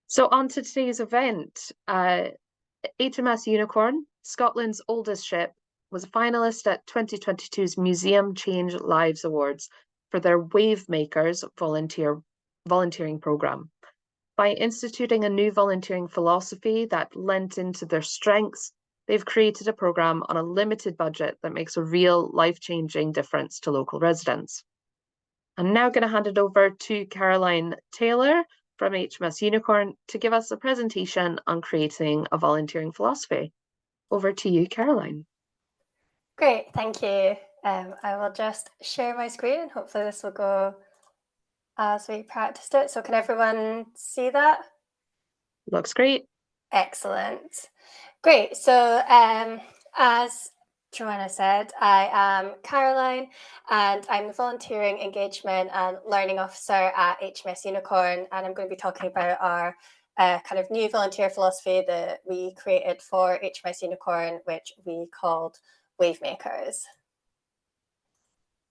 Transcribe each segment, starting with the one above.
So on to today's event. HMS Unicorn, Scotland's oldest ship, was a finalist at 2022's Museum Change Lives Awards for their WaveMakers volunteering program. By instituting a new volunteering philosophy that lent into their strengths, they've created a program on a limited budget that makes a real life-changing difference to local residents. I'm now going to hand it over to Caroline Taylor from HMS Unicorn to give us a presentation on creating a volunteering philosophy. Over to you, Caroline. Great, thank you. I will just share my screen and hopefully this will go as we practiced it. So can everyone see that? Looks great. Excellent. Great. So as Joanna said, I am Caroline and I'm the Volunteering Engagement and Learning Officer at HMS Unicorn, and I'm going to be talking about our kind of new volunteer philosophy that we created for HMS Unicorn, which we called WaveMakers.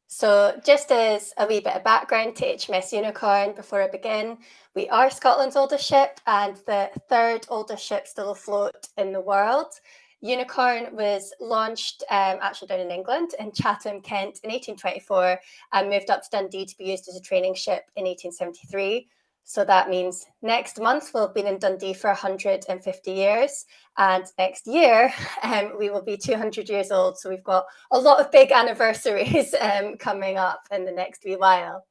So just as a wee bit of background to HMS Unicorn before I begin, we are Scotland's oldest ship and the third oldest ship still afloat in the world. Unicorn was launched actually down in England in Chatham, Kent in 1824 and moved up to Dundee to be used as a training ship in 1873. So that means next month we'll have been in Dundee for 150 years, and next year we will be 200 years old. So we've got a lot of big anniversaries coming up in the next wee while.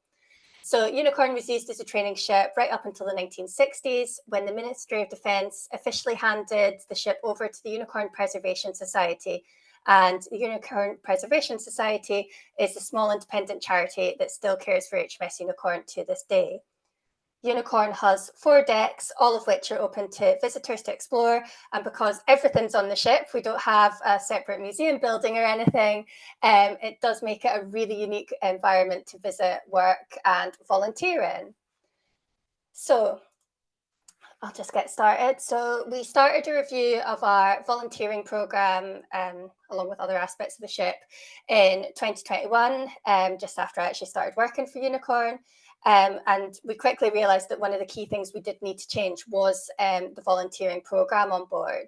So Unicorn was used as a training ship right up until the 1960s, when the Ministry of Defence officially handed the ship over to the Unicorn Preservation Society. And the Unicorn Preservation Society is a small independent charity that still cares for HMS Unicorn to this day. Unicorn has 4 decks, all of which are open to visitors to explore. And because everything's on the ship, we don't have a separate museum building or anything. It does make it a really unique environment to visit, work, and volunteer in. So I'll just get started. So we started a review of our volunteering program, along with other aspects of the ship, in 2021, just after I actually started working for Unicorn. And we quickly realized that one of the key things we did need to change was the volunteering program on board.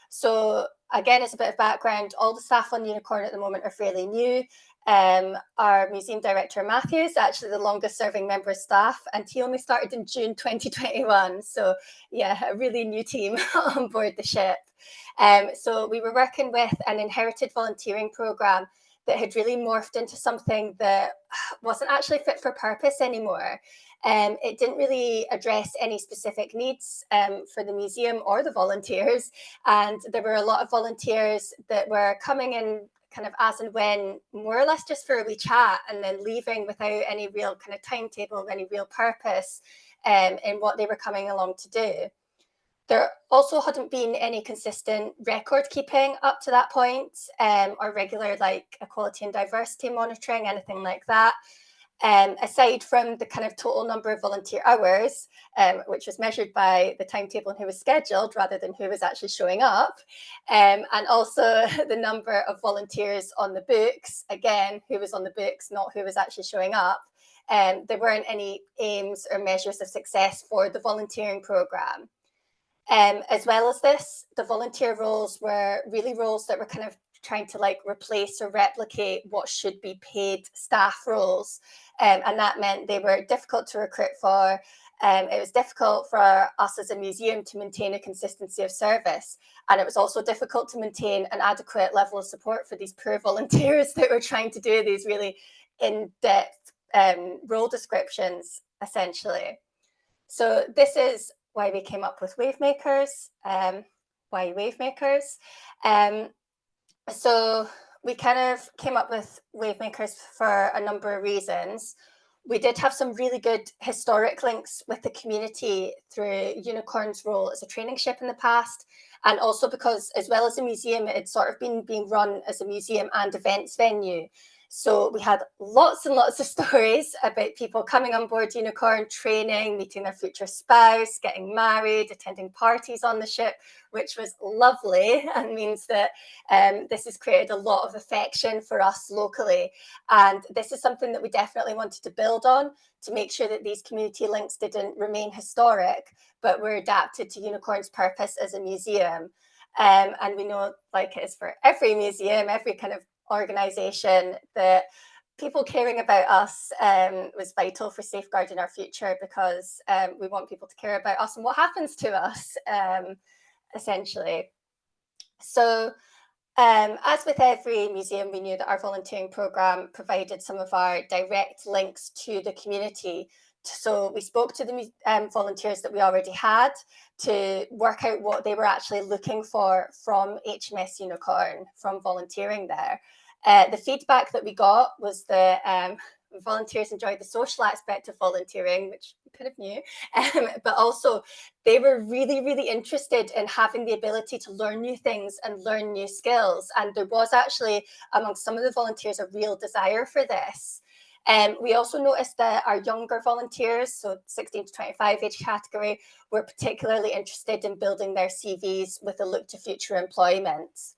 So again, as a bit of background, all the staff on Unicorn at the moment are fairly new. Our museum director, Matthew, is actually the longest serving member of staff, and he only started in June 2021. So yeah, a really new team on board the ship. So we were working with an inherited volunteering program that had really morphed into something that wasn't actually fit for purpose anymore. It didn't really address any specific needs for the museum or the volunteers. And there were a lot of volunteers that were coming in kind of as and when, more or less just for a wee chat, and then leaving without any real kind of timetable, any real purpose in what they were coming along to do. There also hadn't been any consistent record keeping up to that point, or regular like equality and diversity monitoring, anything like that. Aside from the kind of total number of volunteer hours, which was measured by the timetable and who was scheduled rather than who was actually showing up, and also the number of volunteers on the books, again, who was on the books, not who was actually showing up. There weren't any aims or measures of success for the volunteering program. As well as this, the volunteer roles were really roles that were kind of trying to like replace or replicate what should be paid staff roles. And that meant they were difficult to recruit for. It was difficult for us as a museum to maintain a consistency of service. And it was also difficult to maintain an adequate level of support for these poor volunteers that were trying to do these really in-depth role descriptions, essentially. So this is why we came up with WaveMakers. Why WaveMakers? So we kind of came up with WaveMakers for a number of reasons. We did have some really good historic links with the community through Unicorn's role as a training ship in the past, and also because, as well as a museum, it had sort of been being run as a museum and events venue. So we had lots and lots of stories about people coming on board Unicorn, training, meeting their future spouse, getting married, attending parties on the ship, which was lovely and means that this has created a lot of affection for us locally. And this is something that we definitely wanted to build on to make sure that these community links didn't remain historic, but were adapted to Unicorn's purpose as a museum. And we know, like it is for every museum, every kind of organisation, that people caring about us was vital for safeguarding our future, because we want people to care about us and what happens to us, essentially. So as with every museum, we knew that our volunteering programme provided some of our direct links to the community. So we spoke to the volunteers that we already had to work out what they were actually looking for from HMS Unicorn, from volunteering there. The feedback that we got was that volunteers enjoyed the social aspect of volunteering, which we kind of knew, but also they were really, really interested in having the ability to learn new things and learn new skills. And there was actually, amongst some of the volunteers, a real desire for this. We also noticed that our younger volunteers, so 16 to 25 age category, were particularly interested in building their CVs with a look to future employment.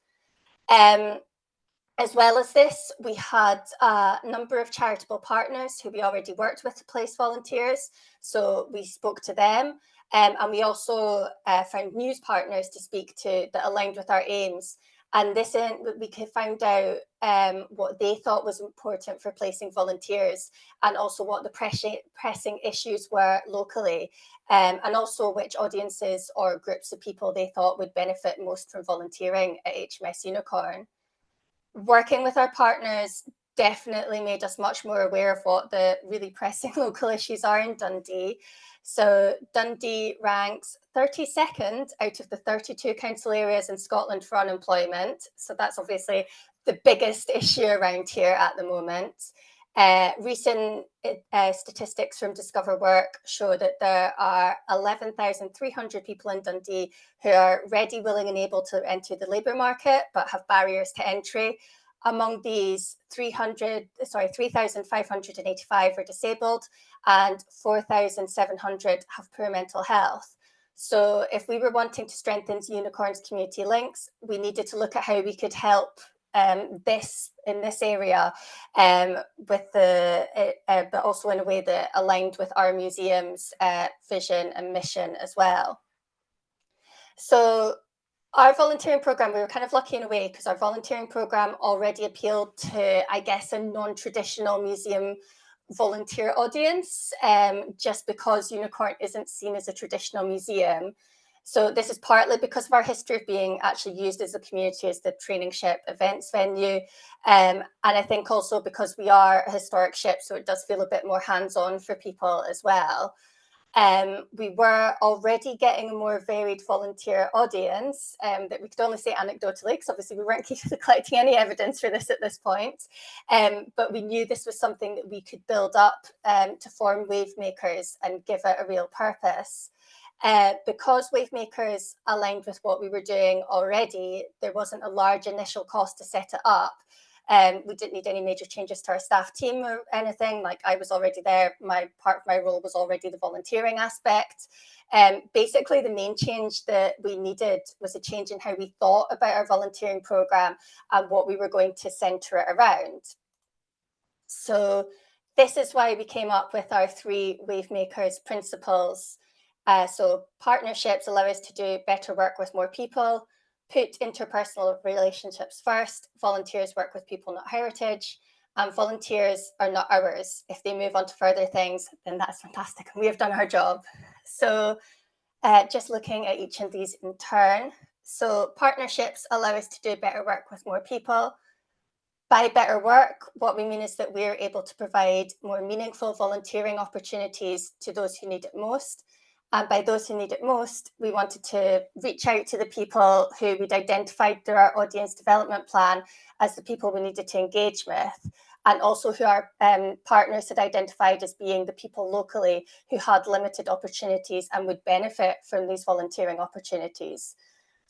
As well as this, we had a number of charitable partners who we already worked with to place volunteers. So we spoke to them, and we also found news partners to speak to that aligned with our aims. And this we could find out what they thought was important for placing volunteers, and also what the pressing issues were locally, and also which audiences or groups of people they thought would benefit most from volunteering at HMS Unicorn. Working with our partners definitely made us much more aware of what the really pressing local issues are in Dundee. So Dundee ranks 32nd out of the 32 council areas in Scotland for unemployment. So that's obviously the biggest issue around here at the moment. Recent statistics from Discover Work show that there are 11,300 people in Dundee who are ready, willing and able to enter the labour market, but have barriers to entry. Among these, 3,585 are disabled and 4,700 have poor mental health. So if we were wanting to strengthen Unicorn's community links, we needed to look at how we could help this in this area, with but also in a way that aligned with our museum's vision and mission as well. So our volunteering program, we were kind of lucky in a way, because our volunteering program already appealed to, I guess, a non-traditional museum volunteer audience, just because Unicorn isn't seen as a traditional museum. So this is partly because of our history of being actually used as a community, as the training ship events venue. And I think also because we are a historic ship, so it does feel a bit more hands-on for people as well. We were already getting a more varied volunteer audience, that we could only say anecdotally, because obviously we weren't collecting any evidence for this at this point. But we knew this was something that we could build up to form WaveMakers and give it a real purpose. Because WaveMakers aligned with what we were doing already, there wasn't a large initial cost to set it up. We didn't need any major changes to our staff team or anything. Like, I was already there. Part of my role was already the volunteering aspect. Basically, the main change that we needed was a change in how we thought about our volunteering program and what we were going to centre it around. So this is why we came up with our 3 WaveMakers principles. So partnerships allow us to do better work with more people. Put interpersonal relationships first. Volunteers work with people, not heritage. And volunteers are not ours. If they move on to further things, then that's fantastic, and we have done our job. So just looking at each of these in turn. So partnerships allow us to do better work with more people. By better work, what we mean is that we're able to provide more meaningful volunteering opportunities to those who need it most. And by those who need it most, we wanted to reach out to the people who we'd identified through our audience development plan as the people we needed to engage with, and also who our partners had identified as being the people locally who had limited opportunities and would benefit from these volunteering opportunities.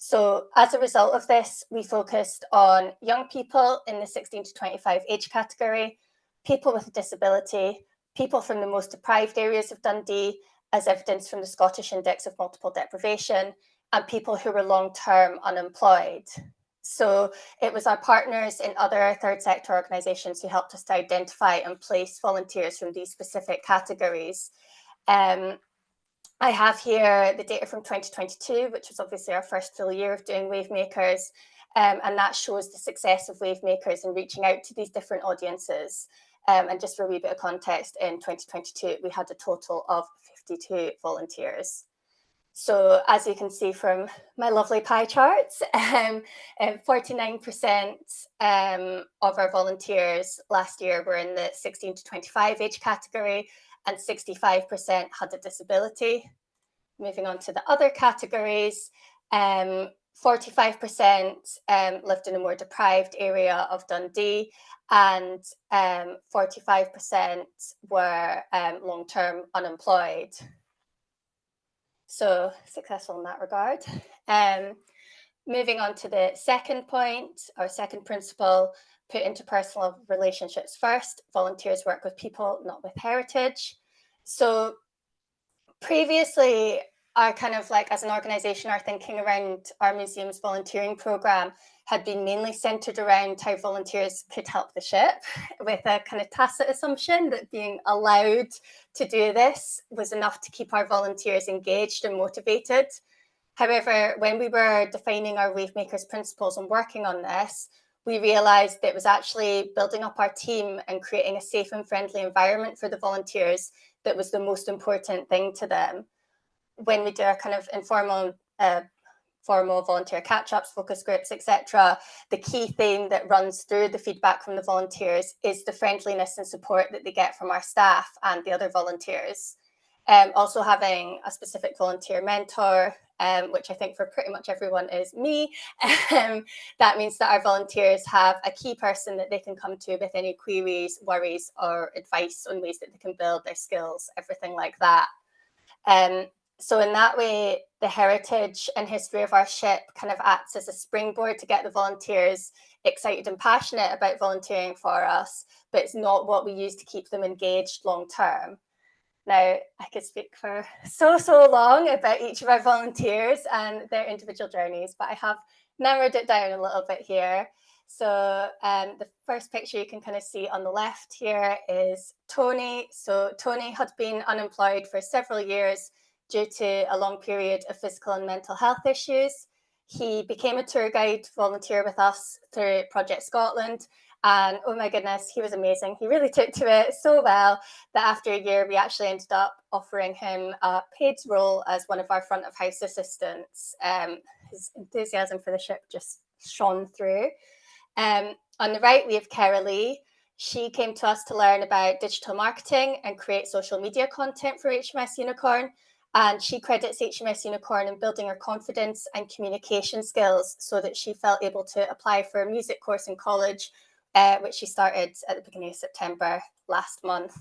So as a result of this, we focused on young people in the 16 to 25 age category, people with a disability, people from the most deprived areas of Dundee, as evidenced from the Scottish Index of Multiple Deprivation, and people who were long-term unemployed. So it was our partners in other third sector organisations who helped us to identify and place volunteers from these specific categories. I have here the data from 2022, which was obviously our first full year of doing WaveMakers, and that shows the success of WaveMakers in reaching out to these different audiences. And just for a wee bit of context, in 2022, we had a total of 52 volunteers. So as you can see from my lovely pie charts, 49% of our volunteers last year were in the 16 to 25 age category, and 65% had a disability. Moving on to the other categories, 45% lived in a more deprived area of Dundee, and 45% were long-term unemployed. So successful in that regard. Moving on to the second point, our second principle, put interpersonal relationships first. Volunteers work with people, not with heritage. So previously, our kind of like as an organisation, our thinking around our museum's volunteering programme had been mainly centred around how volunteers could help the ship, with a kind of tacit assumption that being allowed to do this was enough to keep our volunteers engaged and motivated. However, when we were defining our WaveMakers principles and working on this, we realised that it was actually building up our team and creating a safe and friendly environment for the volunteers that was the most important thing to them. When we do our kind of informal, formal volunteer catch-ups, focus groups, etc., the key theme that runs through the feedback from the volunteers is the friendliness and support that they get from our staff and the other volunteers. Also having a specific volunteer mentor, which I think for pretty much everyone is me. That means that our volunteers have a key person that they can come to with any queries, worries, or advice on ways that they can build their skills, everything like that. So in that way, the heritage and history of our ship kind of acts as a springboard to get the volunteers excited and passionate about volunteering for us, but it's not what we use to keep them engaged long term. Now, I could speak for so long about each of our volunteers and their individual journeys, but I have narrowed it down a little bit here. So the first picture you can kind of see on the left here is Tony. So Tony had been unemployed for several years due to a long period of physical and mental health issues. He became a tour guide volunteer with us through Project Scotland. And oh my goodness, he was amazing. He really took to it so well that after a year, we actually ended up offering him a paid role as one of our front of house assistants. His enthusiasm for the ship just shone through. On the right, we have Cara Lee. She came to us to learn about digital marketing and create social media content for HMS Unicorn. And she credits HMS Unicorn in building her confidence and communication skills so that she felt able to apply for a music course in college, which she started at the beginning of September last month.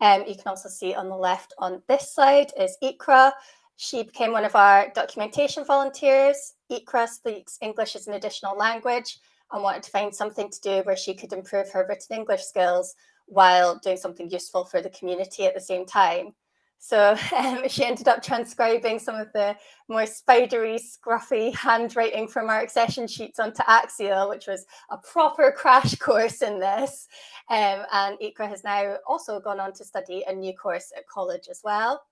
You can also see on the left on this slide is Ikra. She became one of our documentation volunteers. Ikra speaks English as an additional language and wanted to find something to do where she could improve her written English skills while doing something useful for the community at the same time. So she ended up transcribing some of the more spidery, scruffy handwriting from our accession sheets onto Axial, which was a proper crash course in this. And Ikra has now also gone on to study a new course at college as well.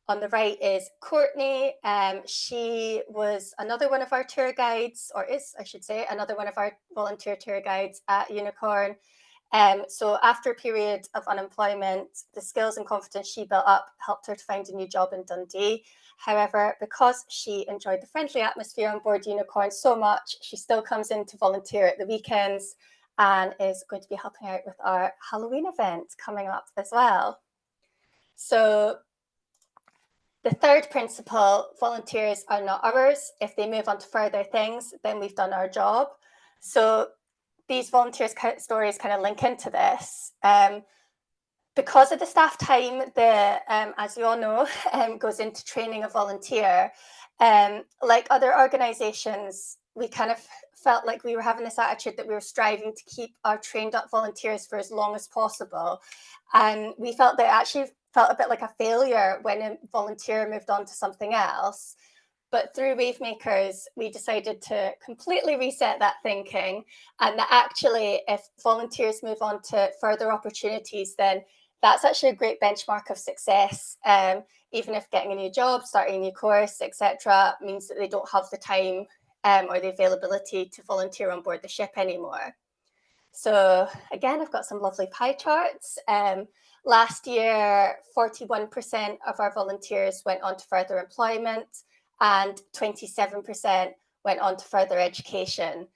On the right is Courtney. She was another one of our tour guides, or is, I should say, another one of our volunteer tour guides at Unicorn. So after a period of unemployment, the skills and confidence she built up helped her to find a new job in Dundee. However, because she enjoyed the friendly atmosphere on board Unicorn so much, she still comes in to volunteer at the weekends and is going to be helping out with our Halloween event coming up as well. So the third principle, volunteers are not ours. If they move on to further things, then we've done our job. So these volunteers' stories kind of link into this. Because of the staff time that, as you all know, goes into training a volunteer, Like other organisations, we kind of felt like we were having this attitude that we were striving to keep our trained up volunteers for as long as possible. And we felt that it actually felt a bit like a failure when a volunteer moved on to something else. But through WaveMakers, we decided to completely reset that thinking, and that actually, if volunteers move on to further opportunities, then that's actually a great benchmark of success. Even if getting a new job, starting a new course, etc., means that they don't have the time or the availability to volunteer on board the ship anymore. So again, I've got some lovely pie charts. Last year, 41% of our volunteers went on to further employment and 27% went on to further education.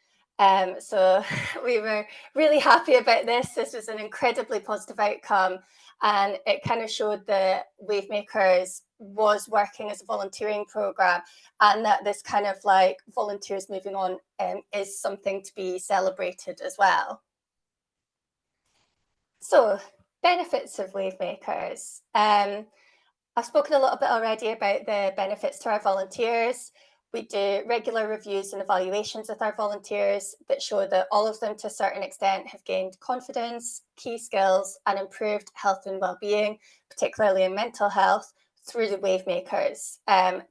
So we were really happy about this. This was an incredibly positive outcome, and it kind of showed that WaveMakers was working as a volunteering program, and that this kind of like volunteers moving on is something to be celebrated as well. So, benefits of WaveMakers. I've spoken a little bit already about the benefits to our volunteers. We do regular reviews and evaluations with our volunteers that show that all of them, to a certain extent, have gained confidence, key skills, and improved health and well-being, particularly in mental health, through the WaveMakers.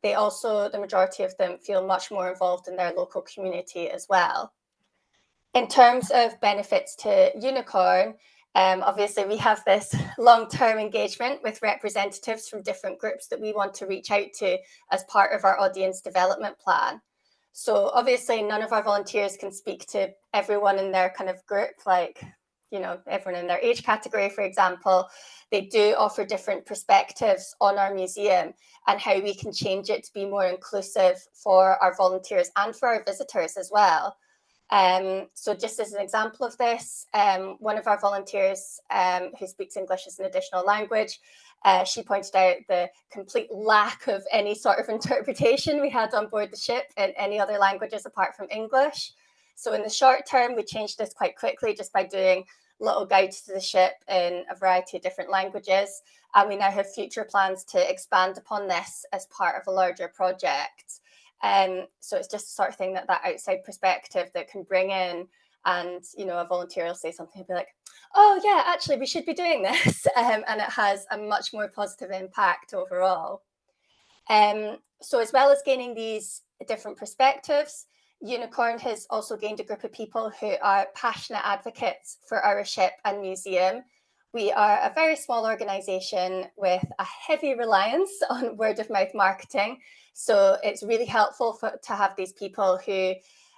They also, the majority of them, feel much more involved in their local community as well. In terms of benefits to Unicorn, obviously we have this long-term engagement with representatives from different groups that we want to reach out to as part of our audience development plan. So obviously none of our volunteers can speak to everyone in their kind of group, like, you know, everyone in their age category, for example. They do offer different perspectives on our museum and how we can change it to be more inclusive for our volunteers and for our visitors as well. So just as an example of this, one of our volunteers who speaks English as an additional language, she pointed out the complete lack of any sort of interpretation we had on board the ship in any other languages apart from English. So in the short term, we changed this quite quickly just by doing little guides to the ship in a variety of different languages. And we now have future plans to expand upon this as part of a larger project. So it's just the sort of thing that outside perspective that can bring in, and you know, a volunteer will say something and be like, oh yeah, actually we should be doing this. And it has a much more positive impact overall. So as well as gaining these different perspectives, Unicorn has also gained a group of people who are passionate advocates for our ship and museum. We are a very small organisation with a heavy reliance on word of mouth marketing. So it's really helpful to have these people who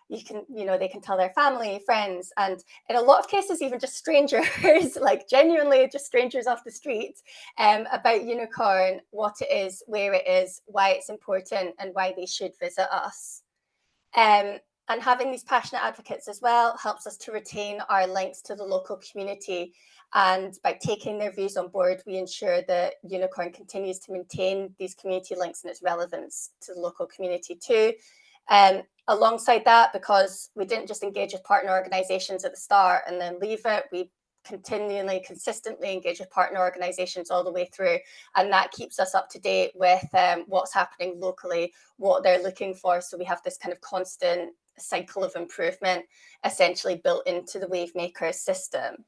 you can, you know, they can tell their family, friends, and in a lot of cases, even just strangers, like genuinely just strangers off the street, about Unicorn, what it is, where it is, why it's important, and why they should visit us. And having these passionate advocates as well helps us to retain our links to the local community. And by taking their views on board, we ensure that Unicorn continues to maintain these community links and its relevance to the local community too. Alongside that, because we didn't just engage with partner organizations at the start and then leave it, we continually, consistently engage with partner organizations all the way through. And that keeps us up to date with what's happening locally, what they're looking for. So we have this kind of constant cycle of improvement essentially built into the WaveMakers system.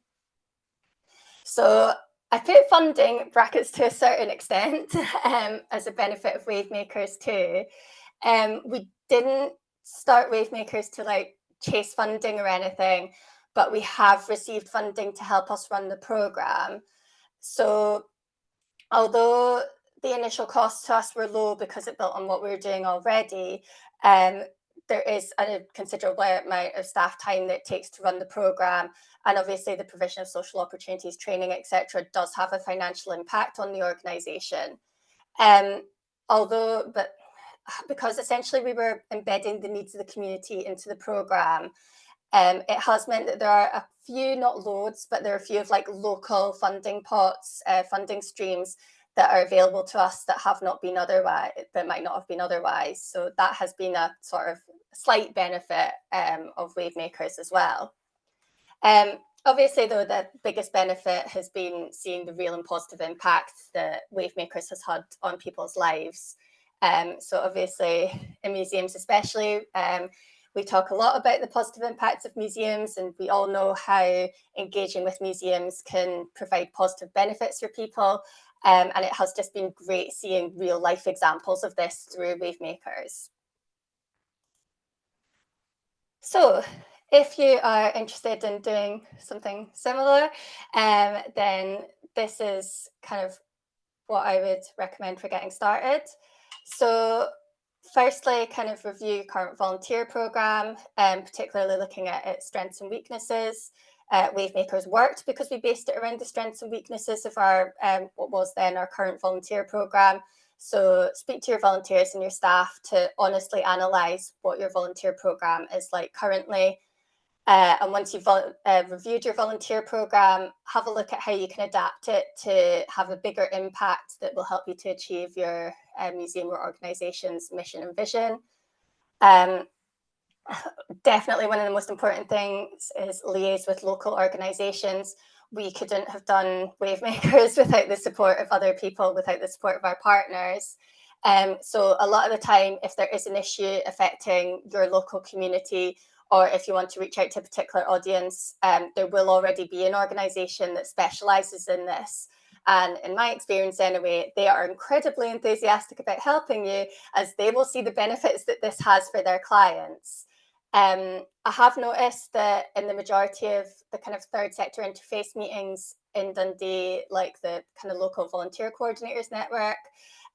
So I put funding brackets to a certain extent as a benefit of WaveMakers too. We didn't start WaveMakers to like chase funding or anything, but we have received funding to help us run the program. So although the initial costs to us were low because it built on what we were doing already, there is a considerable amount of staff time that it takes to run the program. And obviously the provision of social opportunities, training, etc., does have a financial impact on the organization. But because essentially we were embedding the needs of the community into the program, it has meant that there are a few, not loads, but there are a few of like local funding pots, funding streams that are available to us that have not been otherwise, that might not have been otherwise. So that has been a sort of slight benefit of WaveMakers as well. Obviously, though, the biggest benefit has been seeing the real and positive impact that WaveMakers has had on people's lives. So obviously in museums especially, we talk a lot about the positive impacts of museums, and we all know how engaging with museums can provide positive benefits for people. And it has just been great seeing real life examples of this through WaveMakers. So if you are interested in doing something similar, then this is kind of what I would recommend for getting started. So firstly, kind of review your current volunteer program, particularly looking at its strengths and weaknesses. WaveMakers worked because we based it around the strengths and weaknesses of our what was then our current volunteer program. So speak to your volunteers and your staff to honestly analyze what your volunteer program is like currently. And once you've reviewed your volunteer program, have a look at how you can adapt it to have a bigger impact that will help you to achieve your museum or organization's mission and vision. Definitely one of the most important things is liaise with local organizations. We couldn't have done WaveMakers without the support of other people, without the support of our partners. So a lot of the time, if there is an issue affecting your local community, or if you want to reach out to a particular audience, there will already be an organization that specializes in this. And in my experience anyway, they are incredibly enthusiastic about helping you, as they will see the benefits that this has for their clients. I have noticed that in the majority of the kind of third sector interface meetings in Dundee, like the kind of local volunteer coordinators network,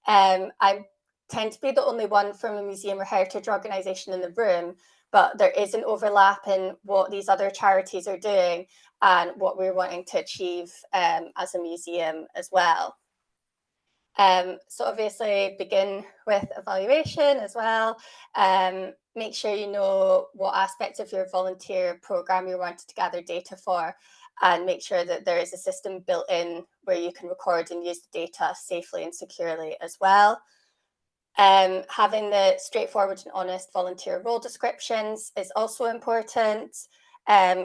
I tend to be the only one from a museum or heritage organisation in the room, but there is an overlap in what these other charities are doing and what we're wanting to achieve as a museum as well. So obviously begin with evaluation as well. Make sure you know what aspects of your volunteer program you're wanting to gather data for, and make sure that there is a system built in where you can record and use the data safely and securely as well. Having the straightforward and honest volunteer role descriptions is also important.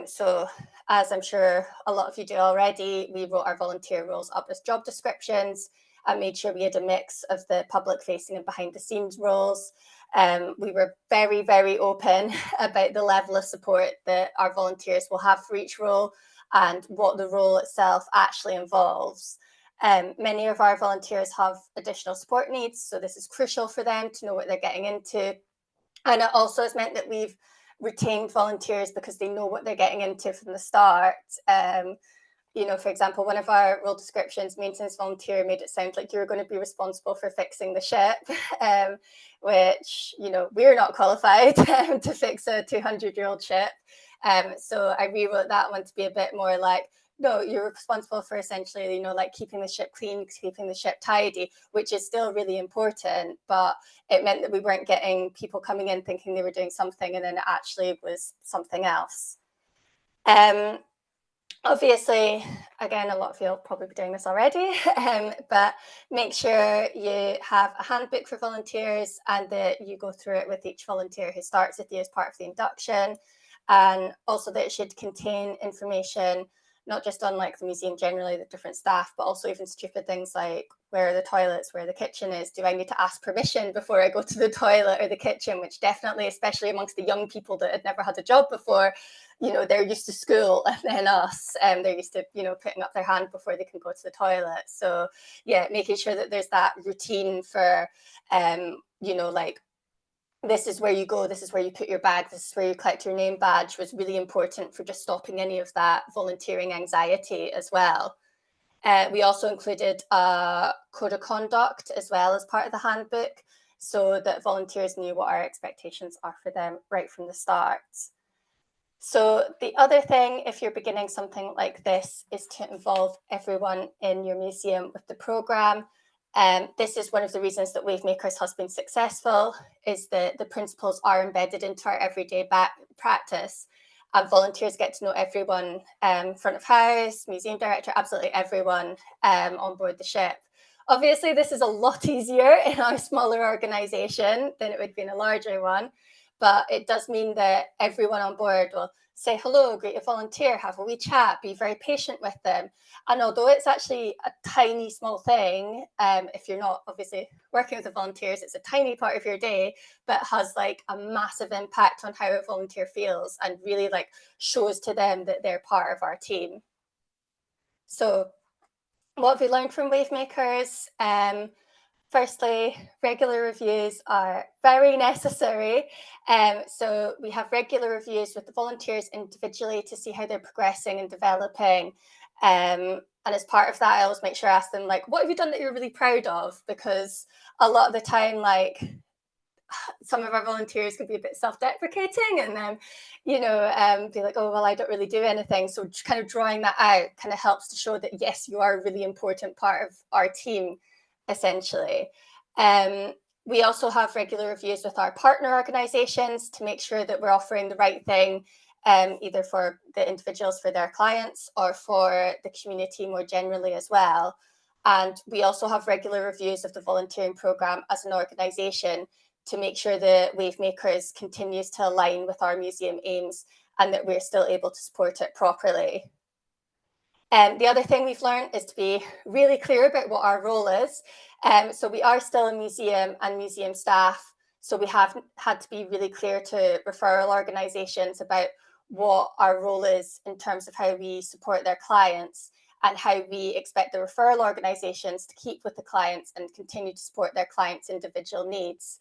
So as I'm sure a lot of you do already, we wrote our volunteer roles up as job descriptions and made sure we had a mix of the public facing and behind the scenes roles. We were very, very open about the level of support that our volunteers will have for each role and what the role itself actually involves. Many of our volunteers have additional support needs, so this is crucial for them to know what they're getting into. And it also has meant that we've retained volunteers because they know what they're getting into from the start. You know, for example, one of our role descriptions, maintenance volunteer, made it sound like you're going to be responsible for fixing the ship, which, you know, we're not qualified to fix a 200-year-old ship. So I rewrote that one to be a bit more like, no, you're responsible for essentially, you know, like keeping the ship clean, keeping the ship tidy, which is still really important. But it meant that we weren't getting people coming in thinking they were doing something and then it actually was something else. Obviously, again, a lot of you will probably be doing this already, but make sure you have a handbook for volunteers and that you go through it with each volunteer who starts with you as part of the induction. And also that it should contain information not just on like the museum generally, the different staff, but also even stupid things like where are the toilets, where the kitchen is, do I need to ask permission before I go to the toilet or the kitchen, which definitely, especially amongst the young people that had never had a job before, you know, they're used to school, and then us, and they're used to, you know, putting up their hand before they can go to the toilet. So yeah, making sure that there's that routine for, you know, like, this is where you go, this is where you put your bag, this is where you collect your name badge, was really important for just stopping any of that volunteering anxiety as well. We also included a code of conduct as well as part of the handbook, so that volunteers knew what our expectations are for them right from the start. So the other thing, if you're beginning something like this, is to involve everyone in your museum with the program. This is one of the reasons that WaveMakers has been successful, is that the principles are embedded into our everyday practice. And volunteers get to know everyone, front of house, museum director, absolutely everyone on board the ship. Obviously, this is a lot easier in our smaller organisation than it would be in a larger one, but it does mean that everyone on board, well, say hello, greet a volunteer, have a wee chat, be very patient with them. And although it's actually a tiny small thing, if you're not obviously working with the volunteers, it's a tiny part of your day, but has like a massive impact on how a volunteer feels and really like shows to them that they're part of our team. So what have we learned from WaveMakers? Firstly, regular reviews are very necessary. So we have regular reviews with the volunteers individually to see how they're progressing and developing. And as part of that, I always make sure I ask them, like, what have you done that you're really proud of? Because a lot of the time, like, some of our volunteers could be a bit self-deprecating and then, be like, oh, well, I don't really do anything. So kind of drawing that out kind of helps to show that, yes, you are a really important part of our team, essentially. We also have regular reviews with our partner organizations to make sure that we're offering the right thing, either for the individuals, for their clients, or for the community more generally as well. And we also have regular reviews of the volunteering program as an organization to make sure that WaveMakers continues to align with our museum aims and that we're still able to support it properly. The other thing we've learned is to be really clear about what our role is. So we are still a museum and museum staff. So we have had to be really clear to referral organizations about what our role is in terms of how we support their clients and how we expect the referral organizations to keep with the clients and continue to support their clients' individual needs.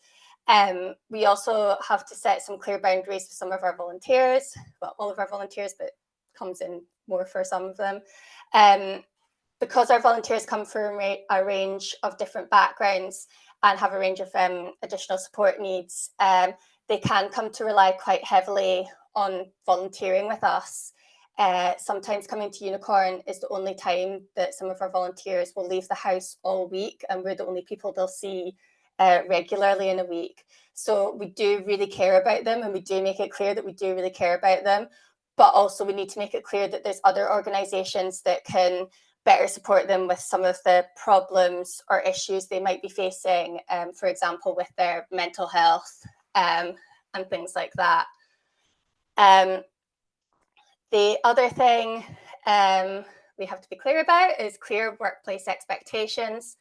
We also have to set some clear boundaries with some of our volunteers, well, all of our volunteers, but comes in more for some of them. Because our volunteers come from a range of different backgrounds and have a range of additional support needs, they can come to rely quite heavily on volunteering with us. Sometimes coming to Unicorn is the only time that some of our volunteers will leave the house all week, and we're the only people they'll see regularly in a week. So we do really care about them, and we do make it clear that we do really care about them. But also we need to make it clear that there's other organizations that can better support them with some of the problems or issues they might be facing, for example, with their mental health and things like that. The other thing we have to be clear about is clear workplace expectations.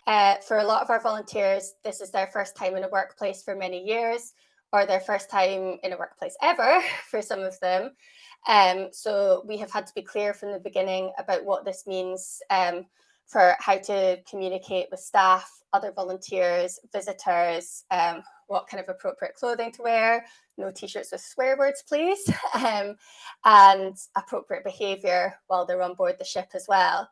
For a lot of our volunteers, this is their first time in a workplace for many years, or their first time in a workplace ever for some of them. So we have had to be clear from the beginning about what this means for how to communicate with staff, other volunteers, visitors, what kind of appropriate clothing to wear, no t-shirts with swear words, please, and appropriate behaviour while they're on board the ship as well.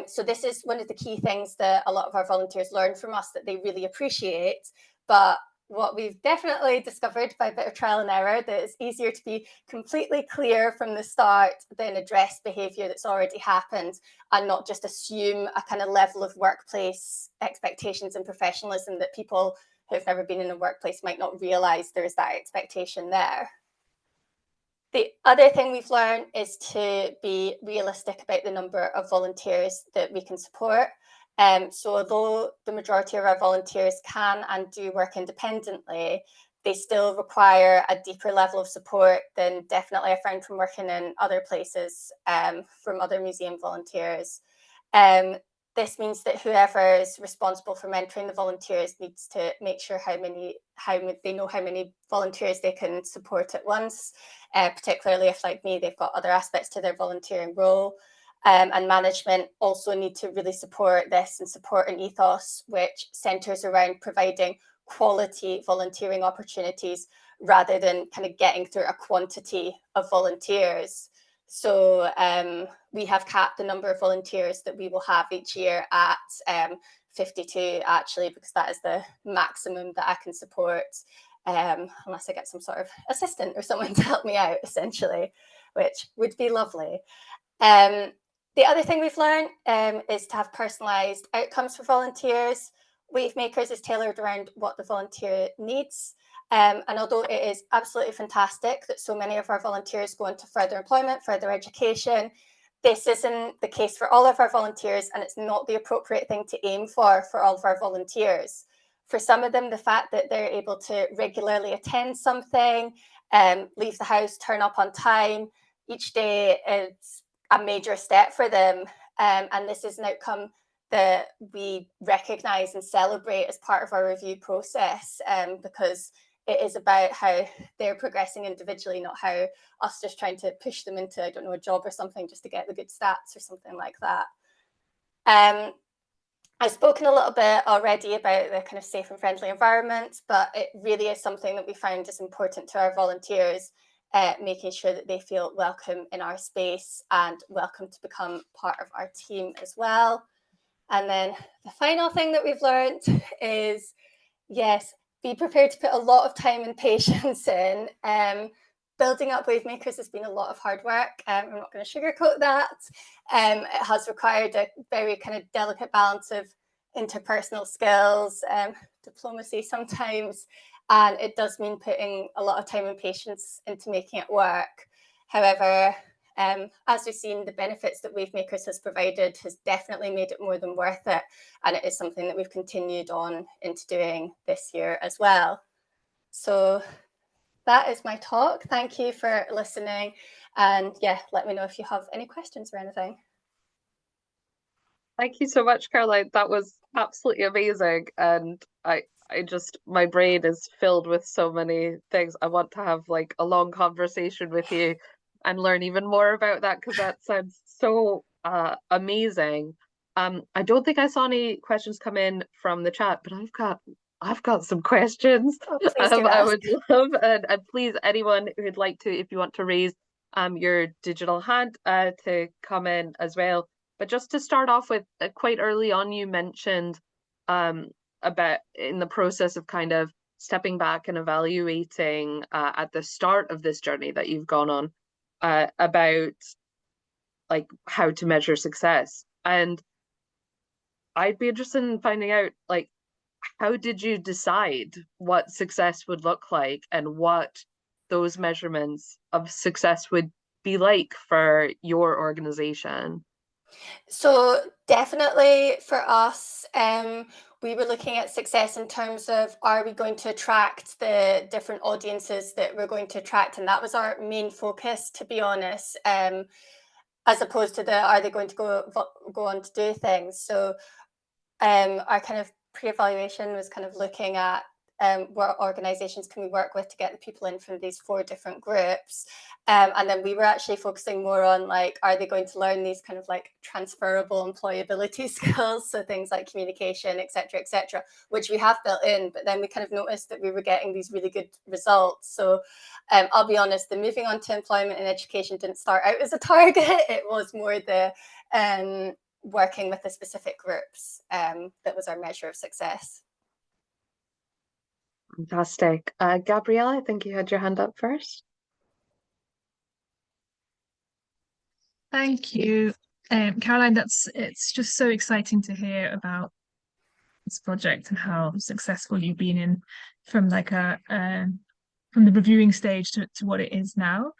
So this is one of the key things that a lot of our volunteers learn from us that they really appreciate. But what we've definitely discovered by a bit of trial and error, that it's easier to be completely clear from the start than address behaviour that's already happened and not just assume a kind of level of workplace expectations and professionalism that people who've never been in a workplace might not realise there is that expectation there. The other thing we've learned is to be realistic about the number of volunteers that we can support. So although the majority of our volunteers can and do work independently, they still require a deeper level of support than definitely I found from working in other places from other museum volunteers. This means that whoever is responsible for mentoring the volunteers needs to make sure they know how many volunteers they can support at once, particularly if, like me, they've got other aspects to their volunteering role. And management also need to really support this and support an ethos which centres around providing quality volunteering opportunities rather than kind of getting through a quantity of volunteers. So we have capped the number of volunteers that we will have each year at 52, actually, because that is the maximum that I can support, unless I get some sort of assistant or someone to help me out, essentially, which would be lovely. The other thing we've learned is to have personalised outcomes for volunteers. WaveMakers is tailored around what the volunteer needs. And although it is absolutely fantastic that so many of our volunteers go into further employment, further education, this isn't the case for all of our volunteers, and it's not the appropriate thing to aim for all of our volunteers. For some of them, the fact that they're able to regularly attend something leave the house, turn up on time. Each day is a major step for them. And this is an outcome that we recognise and celebrate as part of our review process, because it is about how they're progressing individually, not how us just trying to push them into, I don't know, a job or something just to get the good stats or something like that. I've spoken a little bit already about the kind of safe and friendly environment, but it really is something that we found is important to our volunteers, making sure that they feel welcome in our space and welcome to become part of our team as well. And then the final thing that we've learned is, yes, be prepared to put a lot of time and patience in. Building up WaveMakers has been a lot of hard work. I'm not going to sugarcoat that. It has required a very kind of delicate balance of interpersonal skills, diplomacy sometimes, and it does mean putting a lot of time and patience into making it work. However, as we've seen, the benefits that WaveMakers has provided has definitely made it more than worth it, and it is something that we've continued on into doing this year as well. So that is my talk. Thank you for listening, and yeah, let me know if you have any questions or anything. Thank you so much, Caroline. That was absolutely amazing. And I just, my brain is filled with so many things. I want to have like a long conversation with you and learn even more about that because that sounds so amazing. I don't think I saw any questions come in from the chat, but I've got some questions. Oh, please do I ask. would love and please anyone who'd like to, if you want to raise your digital hand to come in as well. But just to start off with, quite early on, you mentioned about in the process of kind of stepping back and evaluating at the start of this journey that you've gone on about like how to measure success. And I'd be interested in finding out like how did you decide what success would look like and what those measurements of success would be like for your organization? So definitely for us, we were looking at success in terms of, are we going to attract the different audiences that we're going to attract? And that was our main focus, to be honest, as opposed to the, are they going to go on to do things? So our kind of pre-evaluation was kind of looking at what organizations can we work with to get the people in from these 4 different groups. And then we were actually focusing more on like, are they going to learn these kind of like transferable employability skills? So things like communication, et cetera, which we have built in, but then we kind of noticed that we were getting these really good results. So I'll be honest, the moving on to employment and education didn't start out as a target. It was more the working with the specific groups that was our measure of success. Fantastic. Gabriella, I think you had your hand up first. Thank you, Caroline. It's just so exciting to hear about this project and how successful you've been in from like from the reviewing stage to what it is now.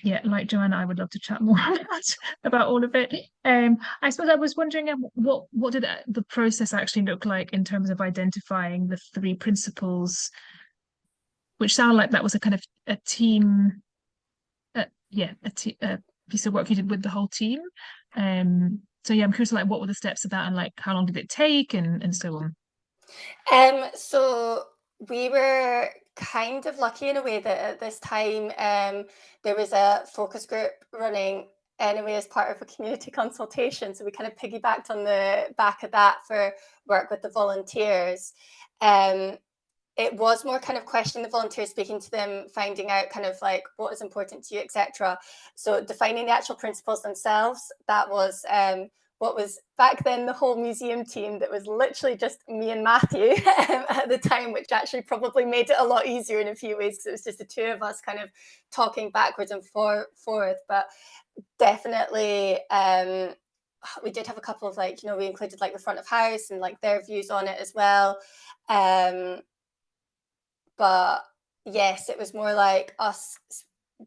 Yeah, like Joanna, I would love to chat more about all of it. I suppose I was wondering what did the process actually look like in terms of identifying the 3 principles, which sound like that was a kind of a team, a piece of work you did with the whole team. So yeah, I'm curious, like, what were the steps of that, and like, how long did it take, and so on. So we were kind of lucky in a way that at this time there was a focus group running anyway as part of a community consultation. So we kind of piggybacked on the back of that for work with the volunteers. It was more kind of questioning the volunteers, speaking to them, finding out kind of like what is important to you, etc. So defining the actual principles themselves, that was what was back then the whole museum team that was literally just me and Matthew at the time, which actually probably made it a lot easier in a few ways because it was just the 2 of us kind of talking backwards and forth. But definitely we did have a couple of like, we included like the front of house and like their views on it as well. But yes, it was more like us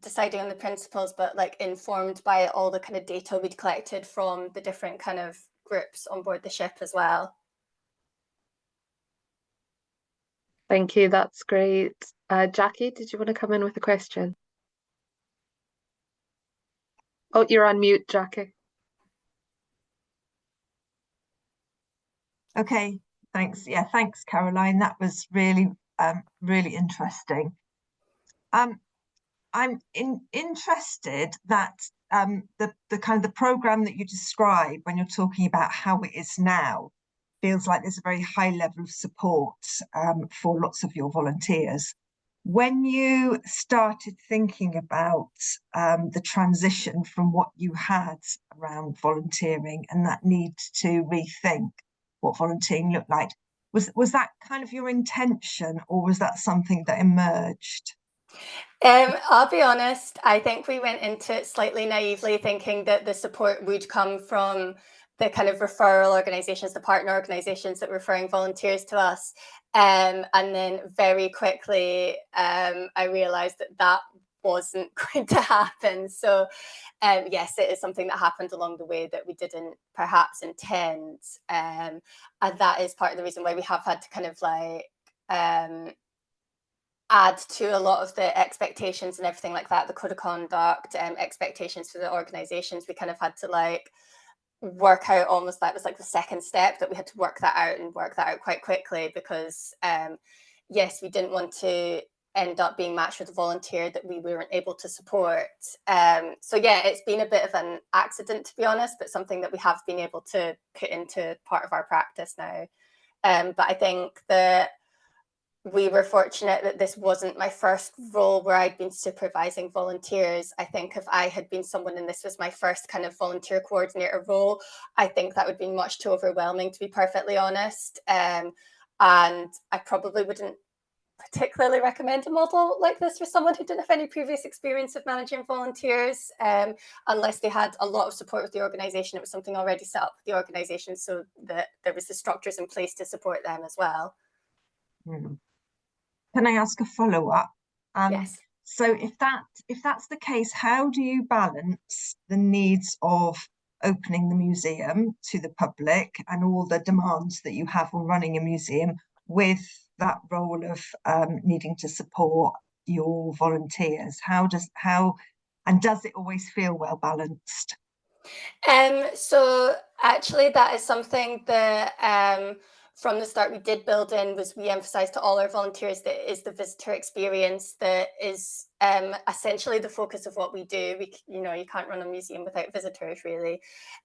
deciding on the principles, but like informed by all the kind of data we'd collected from the different kind of groups on board the ship as well. Thank you. That's great. Jackie, did you want to come in with a question? Oh, you're on mute, Jackie. Okay, thanks. Yeah, thanks, Caroline. That was really, really interesting. I'm interested that the kind of the program that you describe when you're talking about how it is now feels like there's a very high level of support for lots of your volunteers. When you started thinking about the transition from what you had around volunteering and that need to rethink what volunteering looked like, was that kind of your intention, or was that something that emerged? I'll be honest, I think we went into it slightly naively thinking that the support would come from the kind of referral organizations, the partner organizations that were referring volunteers to us. And then very quickly, I realized that that wasn't going to happen. So yes, it is something that happened along the way that we didn't perhaps intend. And that is part of the reason why we have had to kind of like add to a lot of the expectations and everything like that, the code of conduct, expectations for the organizations. We kind of had to like work out, almost that was like the second step, that we had to work that out and work that out quite quickly, because yes, we didn't want to end up being matched with a volunteer that we weren't able to support. So yeah, it's been a bit of an accident, to be honest, but something that we have been able to put into part of our practice now. But I think that we were fortunate that this wasn't my first role where I'd been supervising volunteers. I think if I had been someone and this was my first kind of volunteer coordinator role, I think that would be much too overwhelming, to be perfectly honest. And I probably wouldn't particularly recommend a model like this for someone who didn't have any previous experience of managing volunteers, unless they had a lot of support with the organization. It was something already set up with the organization, so that there was the structures in place to support them as well. Can I ask a follow-up? Yes. So if that's the case, how do you balance the needs of opening the museum to the public and all the demands that you have on running a museum with that role of needing to support your volunteers? Does it always feel well balanced? So actually, that is something that from the start we did build in, was we emphasized to all our volunteers that is the visitor experience that is essentially the focus of what we do. You can't run a museum without visitors, really.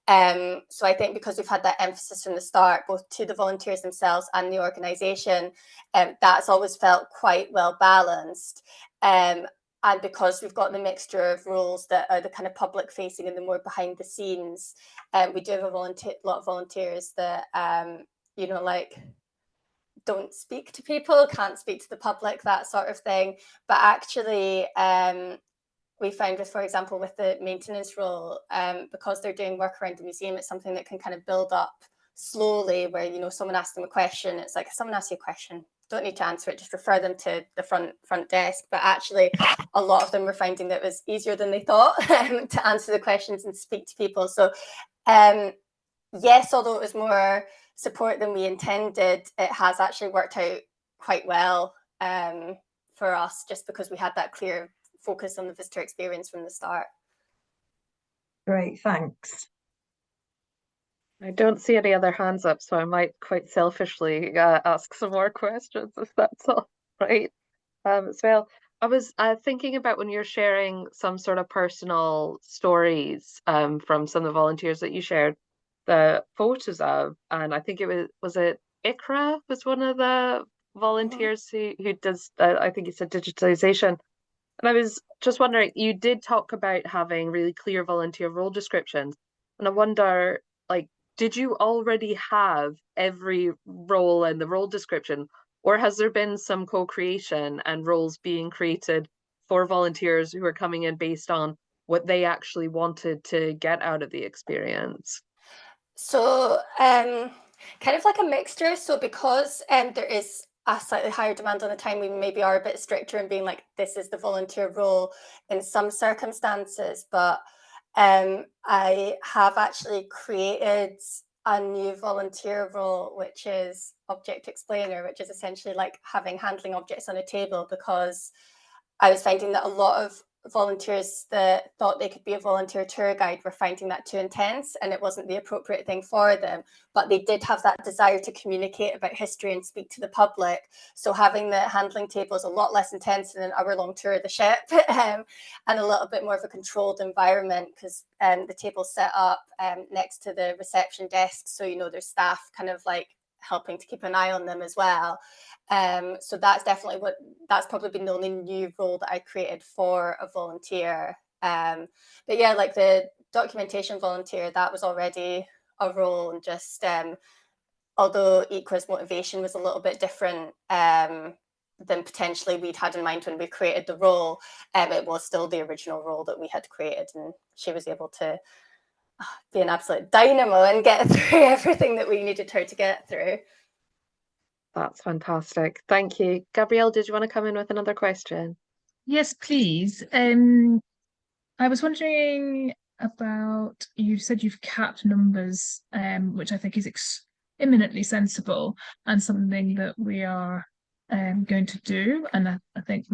So I think because we've had that emphasis from the start, both to the volunteers themselves and the organization, that's always felt quite well balanced. And because we've got the mixture of roles that are the kind of public facing and the more behind the scenes, we do have a lot of volunteers that, like don't speak to people, can't speak to the public, that sort of thing. But actually, we found with, for example, with the maintenance role, because they're doing work around the museum, it's something that can kind of build up slowly, where, someone asks them a question, it's like, if someone asks you a question, don't need to answer it, just refer them to the front desk. But actually, a lot of them were finding that it was easier than they thought to answer the questions and speak to people. So yes, although it was more support than we intended, it has actually worked out quite well for us, just because we had that clear focus on the visitor experience from the start. Great, thanks. I don't see any other hands up, so I might quite selfishly ask some more questions, if that's all right. So I was thinking about when you're sharing some sort of personal stories from some of the volunteers that you shared the photos of, and I think was it Ikra was one of the volunteers who does I think you said digitalization. And I was just wondering, you did talk about having really clear volunteer role descriptions, and I wonder, like, did you already have every role in the role description, or has there been some co-creation and roles being created for volunteers who are coming in based on what they actually wanted to get out of the experience? So kind of like a mixture. So because there is a slightly higher demand on the time, we maybe are a bit stricter in being like, this is the volunteer role in some circumstances. But I have actually created a new volunteer role, which is object explainer, which is essentially like handling objects on a table, because I was finding that a lot of volunteers that thought they could be a volunteer tour guide were finding that too intense, and it wasn't the appropriate thing for them. But they did have that desire to communicate about history and speak to the public. So having the handling table is a lot less intense than an hour-long tour of the ship, and a little bit more of a controlled environment, because the table's set up next to the reception desk. So, you know, there's staff kind of like helping to keep an eye on them as well. So that's probably been the only new role that I created for a volunteer. But yeah, like the documentation volunteer, that was already a role, and just although Equa's motivation was a little bit different than potentially we'd had in mind when we created the role, it was still the original role that we had created, and she was able to be an absolute dynamo and get through everything that we needed her to get through. That's fantastic. Thank you. Gabrielle, did you want to come in with another question? Yes, please. I was wondering about, you said you've capped numbers, which I think is eminently sensible and something that we are going to do. And I think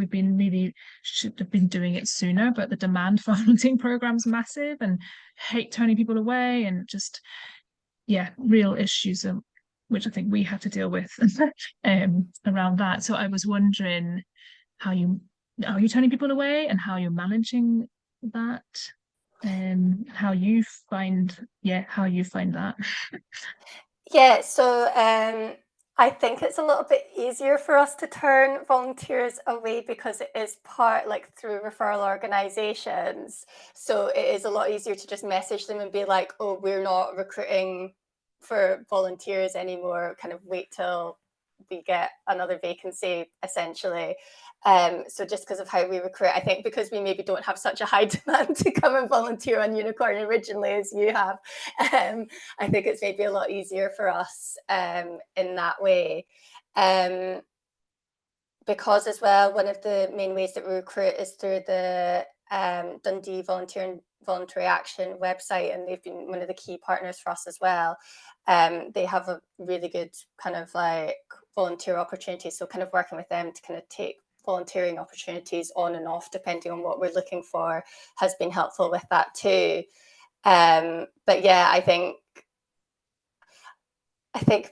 should have been doing it sooner, but the demand for hunting programs massive, and hate turning people away, and just, yeah, real issues which I think we have to deal with around that. So I was wondering how are you turning people away, and how you're managing that, and how you find that. Yeah, so I think it's a little bit easier for us to turn volunteers away because it is part like through referral organizations. So it is a lot easier to just message them and be like, oh, we're not recruiting for volunteers anymore, kind of wait till we get another vacancy, essentially. So just because of how we recruit, I think because we maybe don't have such a high demand to come and volunteer on Unicorn originally as you have, I think it's maybe a lot easier for us in that way. Because as well, one of the main ways that we recruit is through the Dundee Voluntary Action website, and they've been one of the key partners for us as well. They have a really good kind of like volunteer opportunities, so kind of working with them to kind of take volunteering opportunities on and off depending on what we're looking for has been helpful with that too. But yeah, I think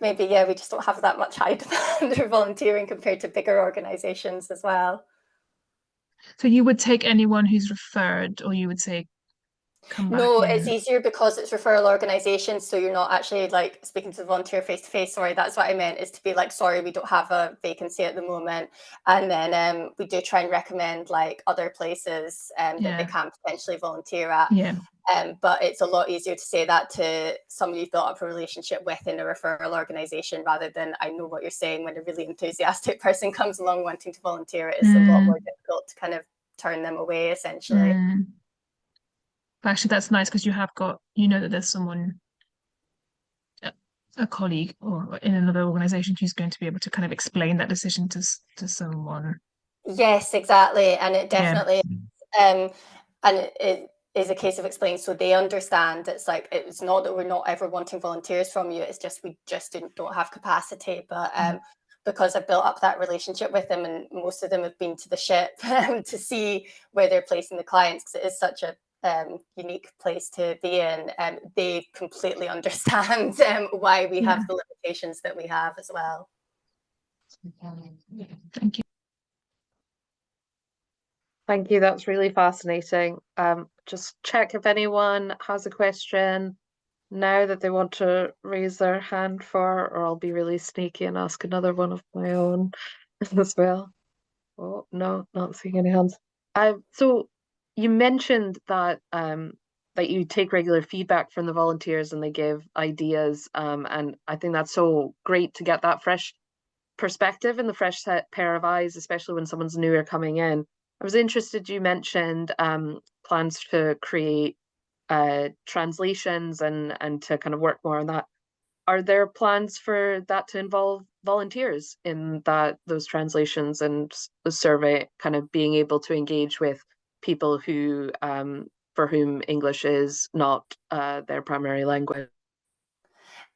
maybe, yeah, we just don't have that much high demand for volunteering compared to bigger organizations as well. So you would take anyone who's referred, or you would say come back? No, it's easier because it's referral organizations, so you're not actually like speaking to the volunteer face to face. Sorry, that's what I meant, is to be like, sorry, we don't have a vacancy at the moment. And then we do try and recommend like other places that they can potentially volunteer at. Yeah. But it's a lot easier to say that to somebody you've built up a relationship with in a referral organization, rather than, I know what you're saying, when a really enthusiastic person comes along wanting to volunteer, it is a lot more difficult to kind of turn them away, essentially. Actually, that's nice, because you have got, you know, that there's someone, a colleague or in another organization, who's going to be able to kind of explain that decision to someone. Yes, exactly. And it definitely and it is a case of explaining, so they understand. It's like, it's not that we're not ever wanting volunteers from you, it's just we just don't have capacity. But because I've built up that relationship with them, and most of them have been to the ship to see where they're placing the clients, because it is such a unique place to be in, and they completely understand why we have the limitations that we have as well. Thank you. Thank you. That's really fascinating. Just check if anyone has a question now that they want to raise their hand for, or I'll be really sneaky and ask another one of my own as well. Oh, no, not seeing any hands. So you mentioned that that you take regular feedback from the volunteers and they give ideas, and I think that's so great to get that fresh perspective and the fresh pair of eyes, especially when someone's newer coming in. I was interested, you mentioned plans to create translations and to kind of work more on that. Are there plans for that to involve volunteers in those translations, and the survey kind of being able to engage with people who for whom English is not their primary language?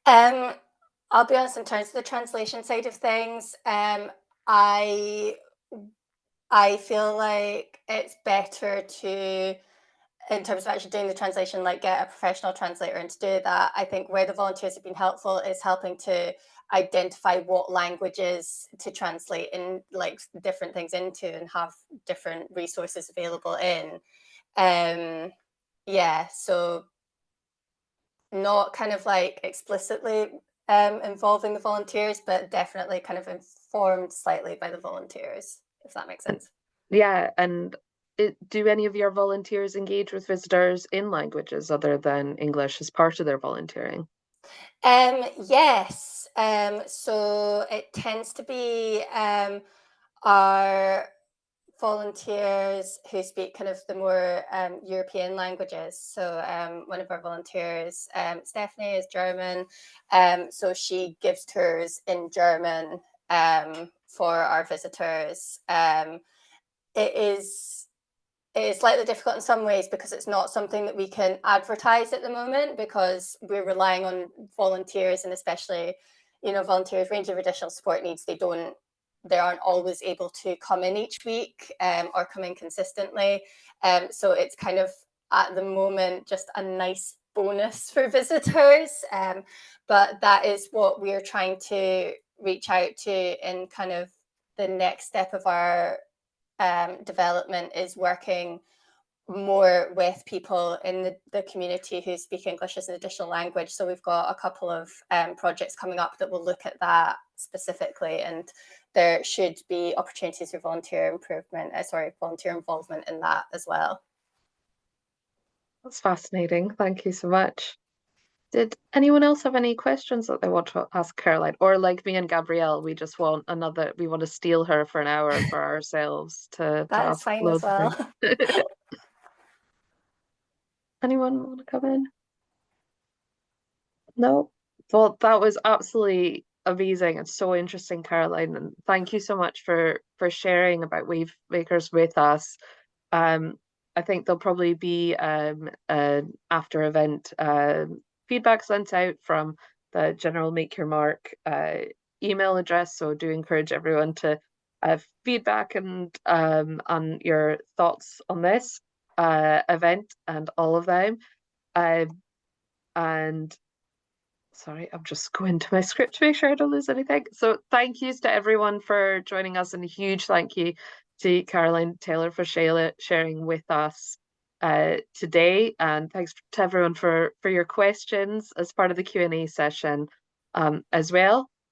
I'll be honest, in terms of the translation side of things, I feel like it's better to, in terms of actually doing the translation, like get a professional translator and to do that. I think where the volunteers have been helpful is helping to identify what languages to translate in, like different things into, and have different resources available in. Yeah, so not kind of like explicitly involving the volunteers, but definitely kind of informed slightly by the volunteers, if that makes sense. Yeah, and do any of your volunteers engage with visitors in languages other than English as part of their volunteering? Yes. So it tends to be our volunteers who speak kind of the more European languages. So one of our volunteers, Stephanie, is German. So she gives tours in German for our visitors. It is slightly difficult in some ways because it's not something that we can advertise at the moment, because we're relying on volunteers, and especially, you know, volunteers range of additional support needs. They aren't always able to come in each week or come in consistently. So it's kind of at the moment just a nice bonus for visitors. But that is what we're trying to reach out to in kind of the next step of our development, is working more with people in the community who speak English as an additional language. So we've got a couple of projects coming up that will look at that specifically, and there should be opportunities for volunteer involvement in that as well. That's fascinating. Thank you so much. Did anyone else have any questions that they want to ask Caroline? Or like me and Gabrielle, we just want we want to steal her for an hour for ourselves to That is ask fine as loads of well. things. Anyone want to come in? No? Well, that was absolutely amazing and so interesting, Caroline. And thank you so much for sharing about WaveMakers with us. I think there'll probably be an after event feedback sent out from the general Make Your Mark email address. So do encourage everyone to have feedback and on your thoughts on this event and all of them. And sorry, I'm just going to my script to make sure I don't lose anything. So thank yous to everyone for joining us, and a huge thank you to Caroline Taylor for sharing with us today. And thanks to everyone for your questions as part of the Q&A session as well.